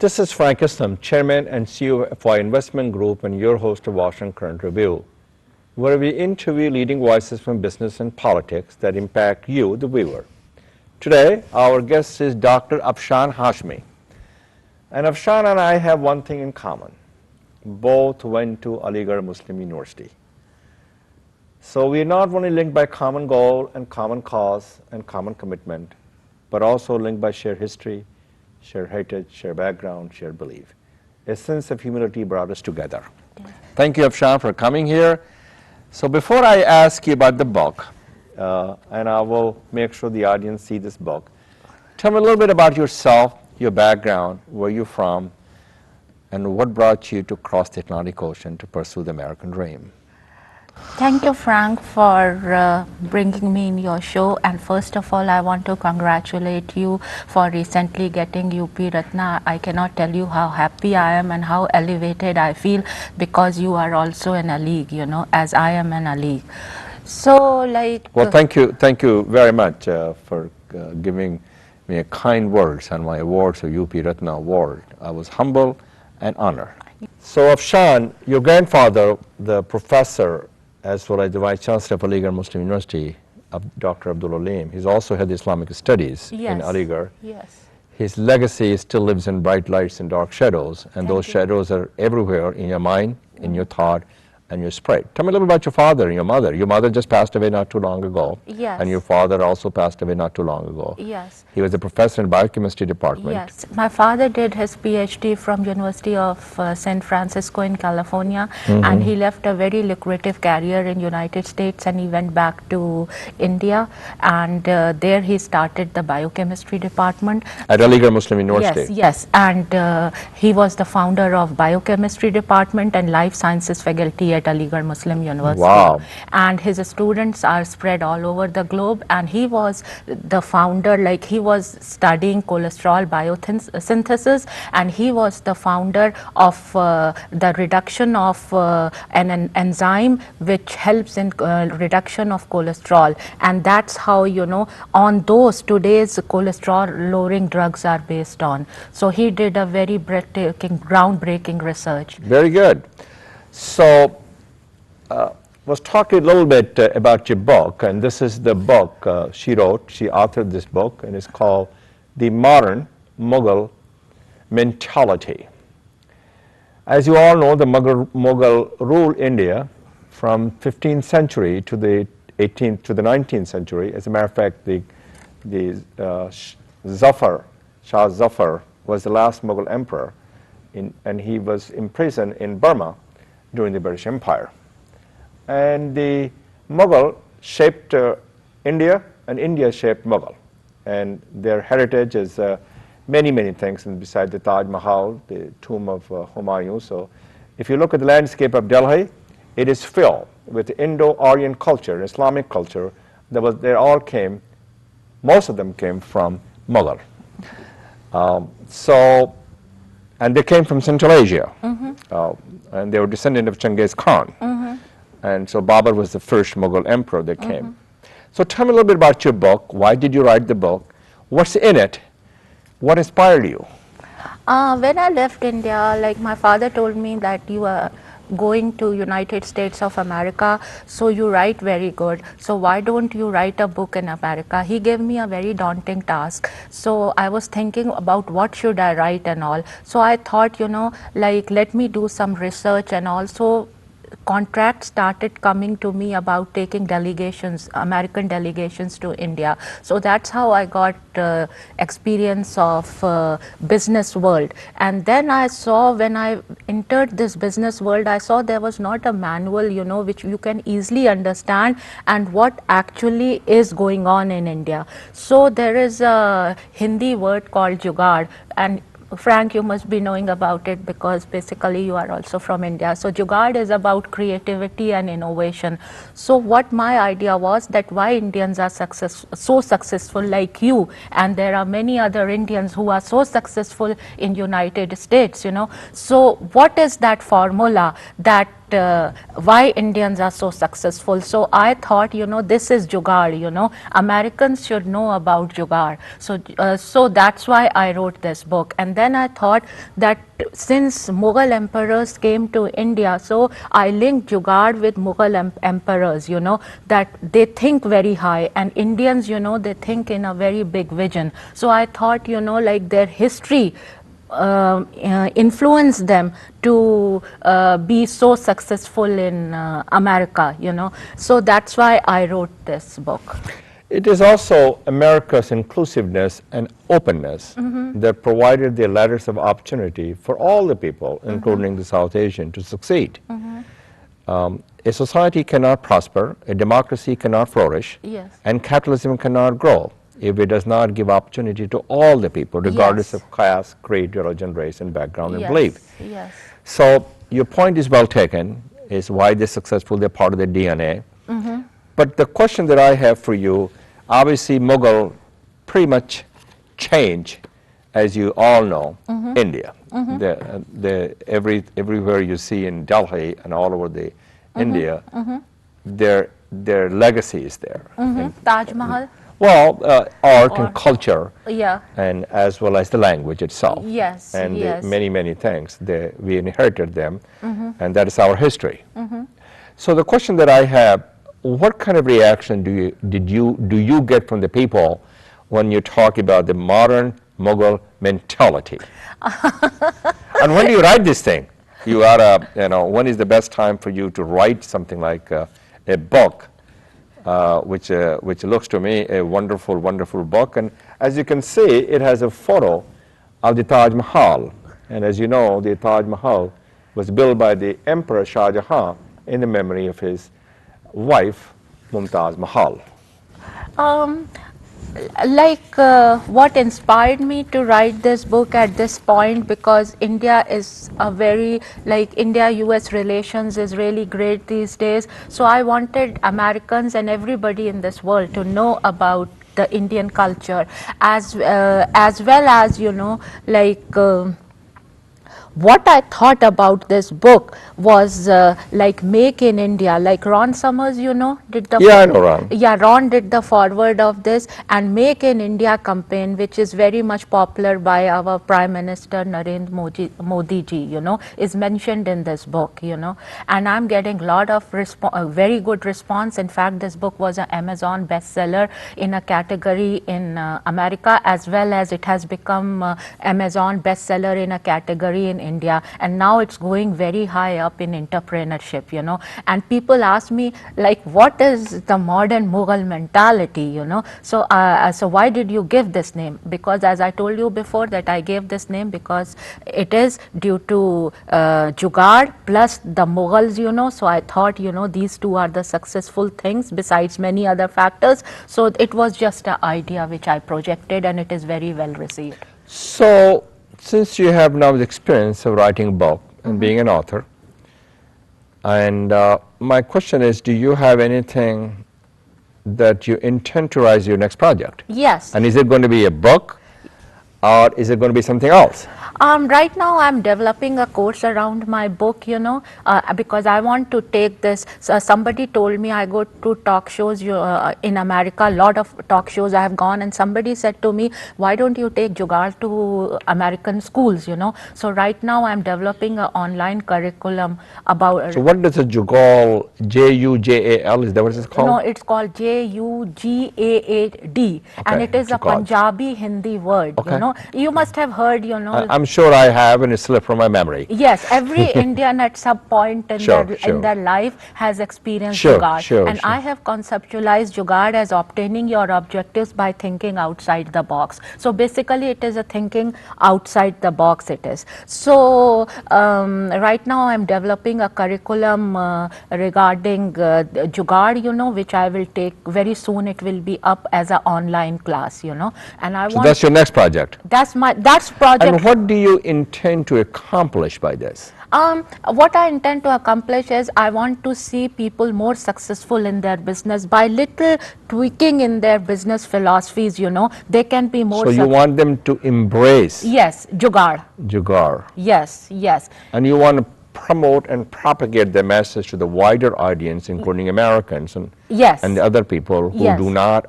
This is Frank Islam, Chairman and CEO of our investment group and your host of Washington Current Review, where we interview leading voices from business and politics that impact you, the viewer. Today, our guest is Dr. Afshan Hashmi. And Afshan and I have one thing in common. Both went to Aligarh Muslim University. So we are not only linked by common goal and common cause and common commitment, but also linked by shared history, shared heritage, shared background, shared belief. A sense of humility brought us together. Yeah. Thank you, Afshan, for coming here. So before I ask you about the book, and I will make sure the audience see this book, tell me a little bit about yourself, your background, where you're from, and what brought you to cross the Atlantic Ocean to pursue the American dream. Thank you, Frank, for bringing me in your show. And first of all, I want to congratulate you for recently getting UP Ratna. I cannot tell you how happy I am and how elevated I feel because you are also in a league, you know, as I am in a league. So, like... Well, thank you very much for giving me a kind words on my awards, or UP Ratna Award. I was humble and honored. So, Afshan, your grandfather, the professor, as well as the Vice Chancellor of Aligarh Muslim University, Dr. Abdul Alim. He's also had Islamic studies in Aligarh. Yes. His legacy still lives in bright lights and dark shadows, and those shadows are everywhere in your mind, in your thought, and your spirit. Tell me a little bit about your father and your mother. Your mother just passed away not too long ago. Yes. And your father also passed away not too long ago. Yes. He was a professor in biochemistry department. Yes. My father did his PhD from University of San Francisco in California, and he left a very lucrative career in United States, and he went back to India, and there he started the biochemistry department. At Aligarh Muslim University? Yes, and he was the founder of biochemistry department and life sciences faculty at Aligarh Muslim University. Wow. And his students are spread all over the globe, and he was the founder, like he was studying cholesterol biosynthesis, and he was the founder of the reduction of an enzyme which helps in reduction of cholesterol, and that's how, you know, on those today's cholesterol lowering drugs are based on. So he did a very breathtaking, groundbreaking research. Very good. So was talking a little bit about your book, and this is the book she wrote. She authored this book, and it's called The Modern Mughal Mentality. As you all know, the Mughal ruled India from 15th century to the 18th to the 19th century. As a matter of fact, Shah Zafar was the last Mughal emperor, and he was imprisoned in Burma during the British Empire. And the Mughal shaped India, and India shaped Mughal. And their heritage is many, many things, and beside the Taj Mahal, the tomb of Humayun. So if you look at the landscape of Delhi, it is filled with Indo-Aryan culture, Islamic culture. They all came, most of them came from Mughal. And they came from Central Asia, and they were descendant of Genghis Khan. And so Babur was the first Mughal emperor that came. So tell me a little bit about your book. Why did you write the book? What's in it? What inspired you? When I left India, like my father told me that you are going to United States of America, so you write very good. So why don't you write a book in America? He gave me a very daunting task. So I was thinking about what should I write and all. So I thought, you know, like let me do some research, and also contracts started coming to me about taking delegations, American delegations to India. So that's how I got experience of business world. And then I saw, when I entered this business world, I saw there was not a manual, you know, which you can easily understand and what actually is going on in India. So there is a Hindi word called jugaad, and Frank, you must be knowing about it because basically you are also from India. So jugaad is about creativity and innovation. So what my idea was that why Indians are so successful like you, and there are many other Indians who are so successful in United States, you know. So what is that formula that why Indians are so successful. So I thought, this is jugaad, Americans should know about jugaad. So that's why I wrote this book. And then I thought that since Mughal emperors came to India, so I linked jugaad with Mughal emperors, that they think very high, and Indians, they think in a very big vision. So I thought, like their history influence them to be so successful in America, So that's why I wrote this book. It is also America's inclusiveness and openness that provided the ladders of opportunity for all the people, including the South Asian, to succeed. A society cannot prosper, a democracy cannot flourish, Yes. and capitalism cannot grow if it does not give opportunity to all the people, regardless Yes. of caste, creed, religion, race, and background and Yes, belief. yes. So your point is well taken, is why they're successful, they're part of the DNA. But the question that I have for you, obviously Mughal pretty much changed, as you all know, India. Everywhere you see in Delhi and all over the India, their legacy is there. Taj Mahal. Well, art and culture, Yeah. and as well as the language itself. Yes, And yes. many, many things. We inherited them, and that is our history. So the question that I have, what kind of reaction do you get from the people when you talk about the modern Mughal mentality? And when do you write this thing? You ought to, when is the best time for you to write something like a book? Which looks to me a wonderful, wonderful book. And as you can see, it has a photo of the Taj Mahal. And as you know, the Taj Mahal was built by the Emperor Shah Jahan in the memory of his wife, Mumtaz Mahal. What inspired me to write this book at this point, because India is a very, India-US relations is really great these days. So I wanted Americans and everybody in this world to know about the Indian culture, as well as, what I thought about this book was make in India, like Ron Summers, did the Yeah, I know Ron. Yeah, Ron did the forward of this, and Make in India campaign, which is very much popular by our Prime Minister Narendra Modi ji, is mentioned in this book, and I'm getting a lot of very good response. In fact, this book was an Amazon bestseller in a category in America, as well as it has become Amazon bestseller in a category in India, and now it's going very high up in entrepreneurship, and people ask me, like, what is the modern Mughal mentality, so so why did you give this name? Because as I told you before, that I gave this name because it is due to jugaad plus the Mughals, so I thought, these two are the successful things besides many other factors. So it was just an idea which I projected, and it is very well received. So since you have now the experience of writing a book and being an author, and my question is, do you have anything that you intend to write your next project? Yes. And is it going to be a book, or is it going to be something else? Right now I'm developing a course around my book, because I want to take this. So somebody told me, I go to talk shows in America, a lot of talk shows I have gone, and somebody said to me, why don't you take jugaad to American schools, So right now I'm developing an online curriculum about. So what does a jugal, J-U-J-A-L, is that what it's called? No, it's called Jugaad, and it is a jugaad. Punjabi Hindi word, Okay. You must have heard, I'm sure I have, and it slipped from my memory. Yes, every Indian at some point in, Sure. in their life has experienced Sure, jugaad. sure, and sure. I have conceptualized jugaad as obtaining your objectives by thinking outside the box. So basically it is a thinking outside the box it is. So right now I'm developing a curriculum regarding jugaad, which I will take very soon. It will be up as an online class, and I So want. that's your next project. That's project. And what do you intend to accomplish by this? What I intend to accomplish is I want to see people more successful in their business by little tweaking in their business philosophies, they can be more. So you want them to embrace Yes, jugaad. jugaad, Yes, yes. and you want to promote and propagate the message to the wider audience, including Americans and Yes. and the other people who Yes.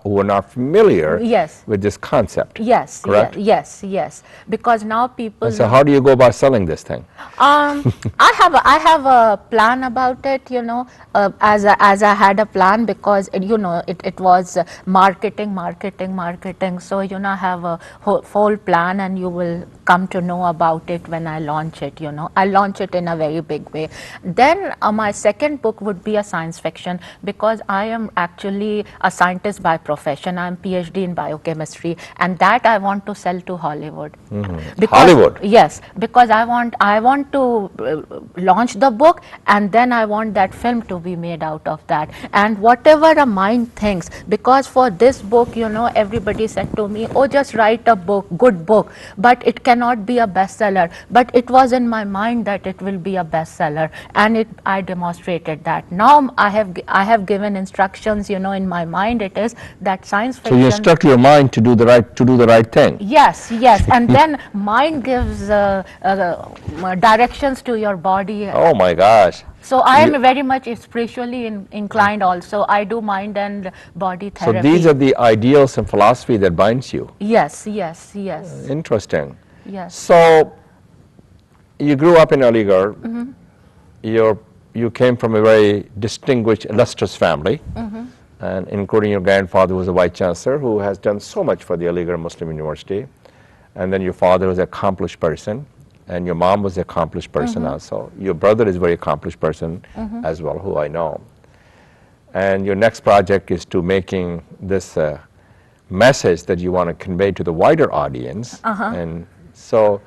who are not familiar Yes. with this concept. Yes, correct? yes, yes. Because now people And so, know. how do you go about selling this thing? I have a plan about it, you know, as I had a plan, because you know it was marketing. So you know, I have a whole plan, and you will come to know about it when I launch it. You know, I launch it in a very big way. Then my second book would be a science fiction, because I am actually a scientist by profession. I'm PhD in biochemistry, and that I want to sell to Hollywood. Because, Hollywood? Yes, because I want to launch the book, and then I want that film to be made out of that. And whatever a mind thinks, because for this book, you know, everybody said to me, oh, just write a book, good book, but it cannot be a bestseller. But it was in my mind that it will be a bestseller, and I demonstrated that. Now I have given instructions, you know, in my mind it is that science So fiction. you instruct your mind to do the right thing. Yes, and then mind gives directions to your body. Oh my gosh! So I am very much spiritually inclined also. I do mind and body So therapy. these are the ideals and philosophy that binds you. Yes. Interesting. Yes. So you grew up in Aligarh. You came from a very distinguished, illustrious family, and including your grandfather was a vice chancellor who has done so much for the Aligarh Muslim University, and then your father was an accomplished person, and your mom was an accomplished person also. Your brother is a very accomplished person as well, who I know. And your next project is to making this message that you want to convey to the wider audience. And so,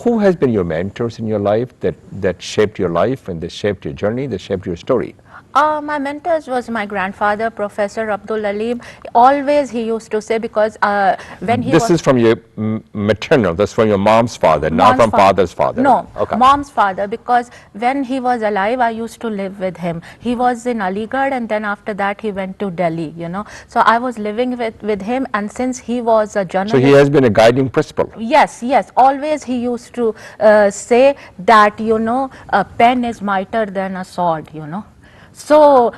who has been your mentors in your life that shaped your life and that shaped your journey, that shaped your story? My mentors was my grandfather, Professor Abdul Alim. Always he used to say, because when he This was... is from your maternal, that's from your mom's father, not from father's father. No, Okay. mom's father, because when he was alive, I used to live with him. He was in Aligarh, and then after that he went to Delhi, you know. So I was living with him, and since he was a journalist... So he has been a guiding principle. Yes. Always he used to say that, you know, a pen is mightier than a sword, you know. So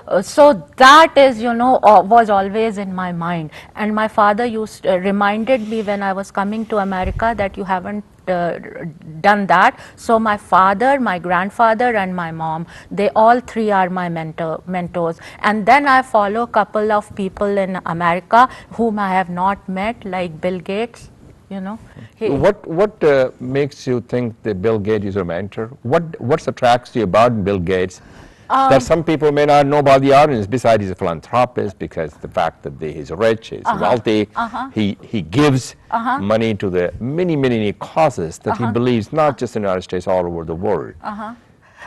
that is, you know, was always in my mind. And my father reminded me when I was coming to America that you haven't done that. So my father, my grandfather, and my mom, they all three are my mentors. And then I follow a couple of people in America whom I have not met, like Bill Gates. You know, What makes you think that Bill Gates is your mentor? What attracts you about Bill Gates that some people may not know about the audience? Besides, he's a philanthropist, because the fact that he's rich, he's wealthy, he gives money to the many causes that he believes, not just in the United States, all over the world.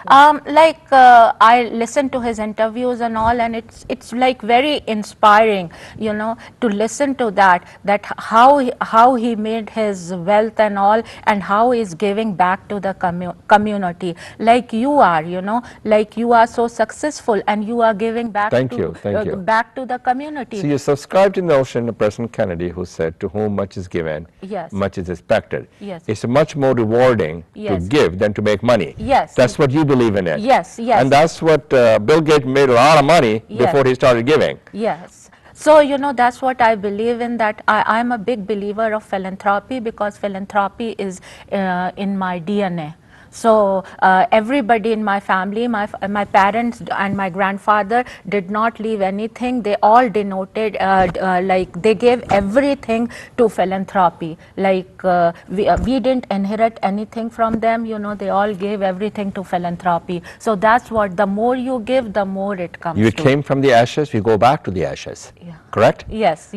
I listen to his interviews and all, and it's like very inspiring, you know, to listen to that how he made his wealth and all, and how he's giving back to the community, like you are, you know, like you are so successful, and you are giving back Thank you. back to the community. So you subscribe to the notion of President Kennedy, who said, to whom much is given, Yes. much is expected. Yes. It's much more rewarding to Yes. give than to make money. Yes. That's what you believe in it. Yes. And that's what Bill Gates made a lot of money before he started giving. Yes. So, you know, that's what I believe in, that I'm a big believer of philanthropy, because philanthropy is in my DNA. So everybody in my family, my parents and my grandfather did not leave anything. They all denoted, like they gave everything to philanthropy. Like we didn't inherit anything from them, you know, they all gave everything to philanthropy. So that's what, the more you give, the more it comes You to. came from the ashes, you go back to the ashes. Yeah. Correct? Yes.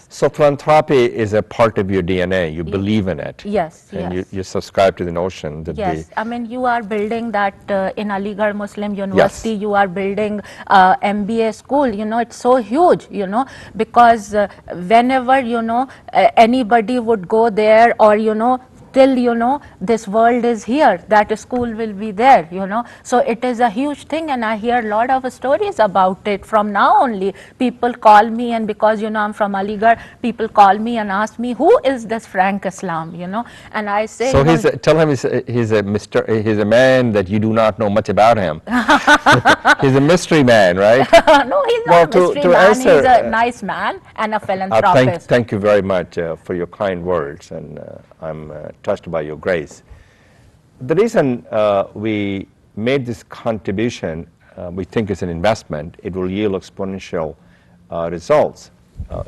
So philanthropy is a part of your DNA. You believe in it. Yes. And you subscribe to the notion that Yes, I mean, you are building that in Aligarh Muslim University. Yes. You are building MBA school. You know, it's so huge. You know, because whenever, you know, anybody would go there, or you know, till, you know, this world is here, that school will be there, you know. So it is a huge thing, and I hear a lot of stories about it. From now only, people call me, and because, you know, I'm from Aligarh, people call me and ask me, who is this Frank Islam, you know, and I say, So you know, tell him he's a man that you do not know much about him. He's a mystery man, right? no, he's Well, not a mystery to man, he's answer, a nice man and a philanthropist. thank you very much for your kind words, and I'm touched by your grace. The reason we made this contribution, we think it's an investment. It will yield exponential results,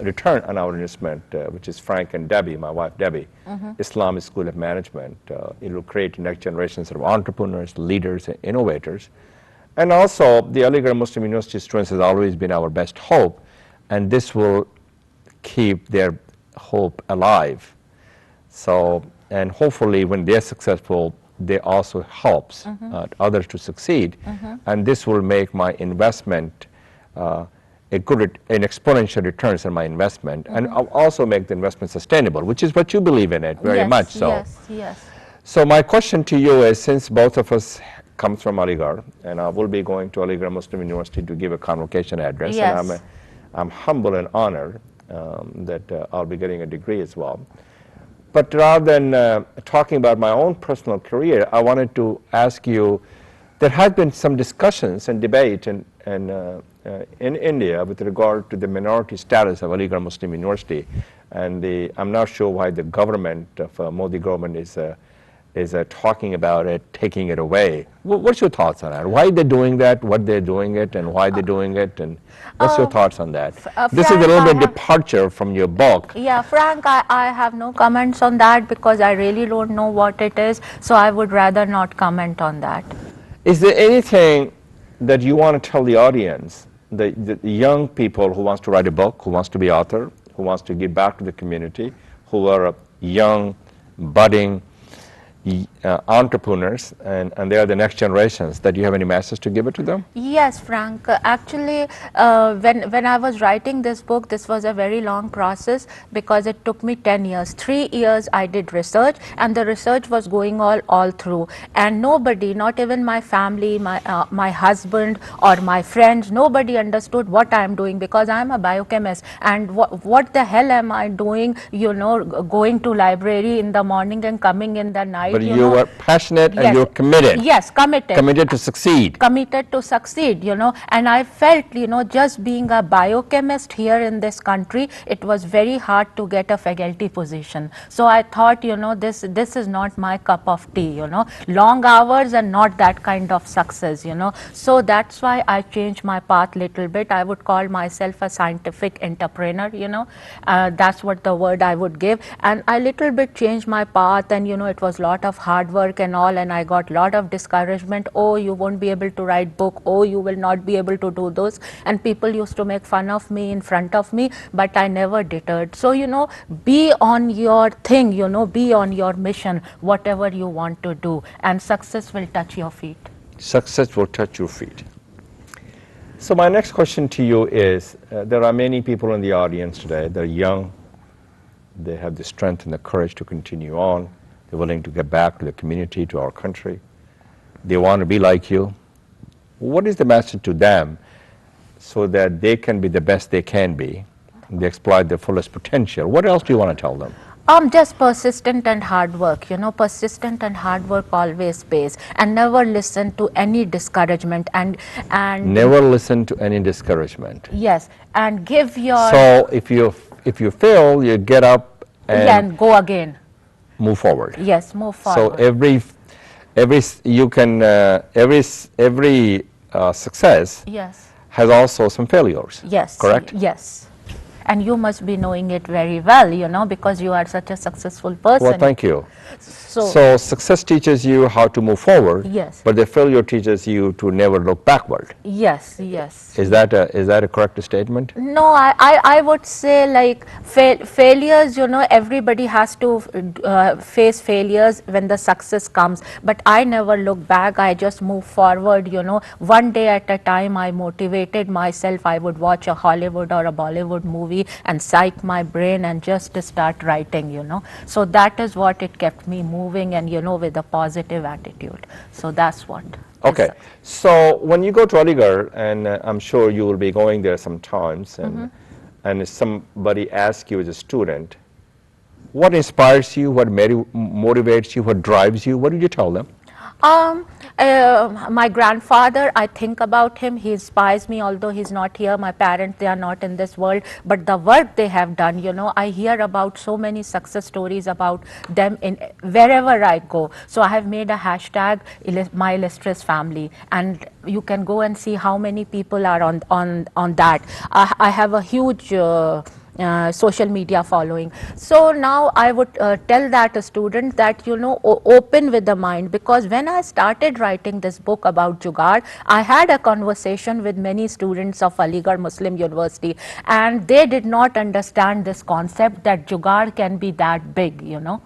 return on our investment, which is Frank and Debbie, my wife Debbie, Islamic School of Management. It will create next generations of entrepreneurs, leaders, and innovators. And also, the Aligarh Muslim University students has always been our best hope, and this will keep their hope alive. So, and hopefully when they're successful, they also helps others to succeed. And this will make my investment an exponential returns on my investment, and I'll also make the investment sustainable, which is what you believe in it very much so. Yes, yes. So my question to you is, since both of us comes from Aligarh, and I will be going to Aligarh Muslim University to give a convocation address, Yes. and I'm humble and honored that I'll be getting a degree as well. But rather than talking about my own personal career, I wanted to ask you, there has been some discussions and debate in India with regard to the minority status of Aligarh Muslim University, and I'm not sure why the government of Modi government is talking about it, taking it away. What's your thoughts on that? Why they're doing that, what they're doing it, and why they're doing it, and what's your thoughts on that? This is a Frank, little bit departure from your book. Yeah, Frank, I have no comments on that because I really don't know what it is, so I would rather not comment on that. Is there anything that you want to tell the audience, the young people who wants to write a book, who wants to be author, who wants to give back to the community, who are young, budding entrepreneurs, and they are the next generations, that you have any message to give it to them? Yes, Frank. Actually, when I was writing this book, this was a very long process because it took me 10 years. 3 years I did research, and the research was going all through. And nobody, not even my family, my husband or my friends, nobody understood what I am doing because I am a biochemist. And what the hell am I doing, you know, going to library in the morning and coming in the night? But you were passionate and you're committed. Yes, committed. Committed to succeed. Committed to succeed, you know. And I felt, you know, just being a biochemist here in this country, it was very hard to get a faculty position. So I thought, you know, this is not my cup of tea, you know. Long hours and not that kind of success, you know. So that's why I changed my path little bit. I would call myself a scientific entrepreneur, you know. That's what the word I would give. And I little bit changed my path, and, you know, it was lot of hard work and all, and I got lot of discouragement. Oh, you won't be able to write book. Oh, you will not be able to do those. And people used to make fun of me in front of me, but I never deterred. So, you know, be on your thing, you know, be on your mission, whatever you want to do, and success will touch your feet. Success will touch your feet. So my next question to you is, there are many people in the audience today, they're young, they have the strength and the courage to continue on. They're willing to get back to the community, to our country. They want to be like you. What is the message to them so that they can be the best they can be? They exploit their fullest potential. What else do you want to tell them? Just persistent and hard work, you know, persistent and hard work always pays, and never listen to any discouragement, and never listen to any discouragement. Yes, and give your... So if you fail, you get up and go again. Move forward. Yes, move forward. So every success yes. has also some failures. Yes. Correct? Yes. And you must be knowing it very well, you know, because you are such a successful person. Well, thank you. So success teaches you how to move forward. Yes. But the failure teaches you to never look backward. Yes, yes. Is that a correct statement? No, I would say, like, failures, you know, everybody has to face failures when the success comes. But I never look back. I just move forward, you know. One day at a time, I motivated myself. I would watch a Hollywood or a Bollywood movie movie and psych my brain and just to start writing, you know. So that is what it kept me moving and, you know, with a positive attitude. So that's what. Okay, so when you go to Aligarh, and I'm sure you will be going there sometimes, and if somebody asks you as a student, what inspires you, what motivates you, what drives you, what do you tell them? My grandfather, I think about him, he inspires me, although he's not here. My parents, they are not in this world, but the work they have done, you know, I hear about so many success stories about them in wherever I go. So I have made a hashtag, my illustrious family, and you can go and see how many people are on that. I have a huge social media following. So now I would tell that a student that, you know, open with the mind, because when I started writing this book about Jugaad, I had a conversation with many students of Aligarh Muslim University, and they did not understand this concept that Jugaad can be that big, you know.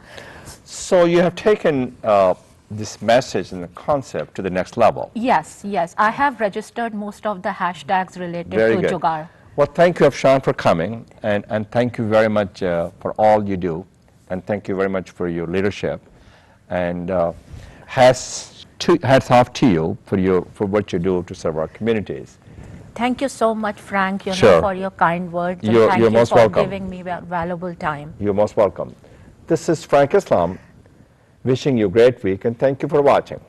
So you have taken this message and the concept to the next level. Yes, yes. I have registered most of the hashtags related Very to good. Jugaad. Well, thank you, Afshan, for coming, and thank you very much for all you do, and thank you very much for your leadership, and hats off to you for what you do to serve our communities. Thank you so much, Frank, you Sure. know, for your kind words, and You're thank you most for welcome. giving me valuable time. You're most welcome. This is Frank Islam, wishing you a great week, and thank you for watching.